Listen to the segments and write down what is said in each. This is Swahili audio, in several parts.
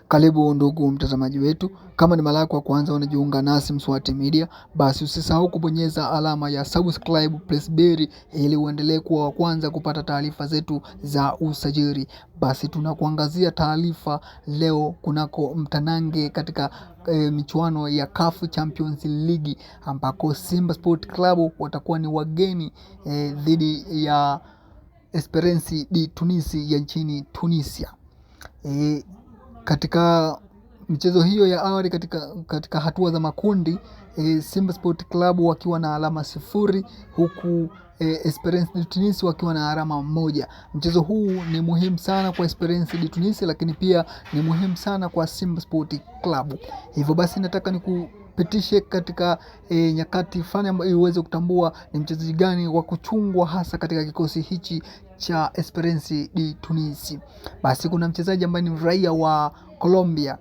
Karibu ndugu mtazamaji wetu, kama ni mara yako ya kwanza unajiunga nasi Mswati Media, basi usisahau kubonyeza alama ya subscribe press bell ili uendelee kuwa wa kwanza kupata taarifa zetu za usajili. Basi tunakuangazia taarifa leo kunako mtanange katika michuano ya CAF Champions League ambako Simba Sport Club watakuwa ni wageni dhidi ya Esperance de Tunis ya nchini Tunisia. Katika michezo hiyo ya awali katika hatua za makundi, Simba Sport Club wakiwa na alama 0 huku Esperance de Tunis wakiwa na alama 1. Mchezo huu ni muhimu sana kwa Esperance de Tunis, lakini pia ni muhimu sana kwa Simba Sport Club. Hivyo basi nataka nikupitishe katika nyakati fulani ambayo uweze kutambua ni mchezaji gani wa kuchungwa hasa katika kikosi hichi cha Esperance de Tunis. Basi kuna mchezaji ambaye ni raia wa Colombia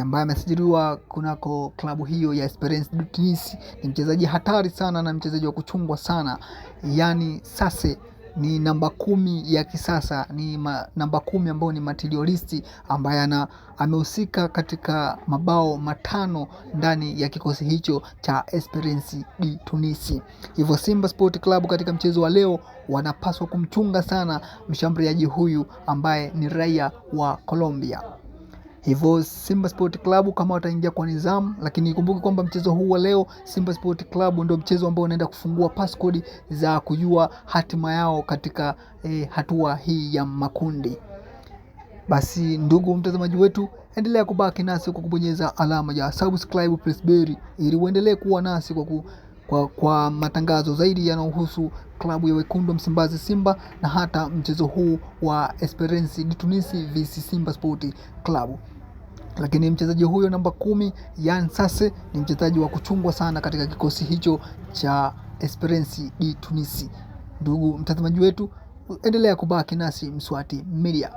ambaye amesajiliwa kunako klabu hiyo ya Esperance de Tunis. Ni mchezaji hatari sana na mchezaji wa kuchungwa sana. Yani Sase ni namba 10 ya kisasa, ni namba 10 ambao ni materialisti ambaye amehusika katika mabao 5 ndani ya kikosi hicho cha Esperance de Tunis. Hivyo Simba Sport Club katika mchezo wa leo wanapaswa kumchunga sana mshambuliaji huyu ambaye ni raia wa Colombia. Hivyo Simba Sport Club kama wataingia kwa nidhamu, lakini ikumbuke kwamba mchezo huu wa leo Simba Sport Club ndio mchezo ambao unaenda kufungua passcode za kujua hatima yao katika hatua hii ya makundi. Basi ndugu mtazamaji wetu, endelea kubaki nasi kwa kubonyeza alama ya subscribe press bell ili uendelee kuwa nasi kwa matangazo zaidi yanayohusu klabu ya wekundu Msimbazi Simba na hata mchezo huu wa Esperance de Tunis vs Simba Sport Club. Lakini mchezaji huyo namba 10 Yan Sase ni mchezaji wa kuchungwa sana katika kikosi hicho cha Esperance de Tunis. Ndugu mtazamaji wetu, endelea kubaki nasi Mswati Media.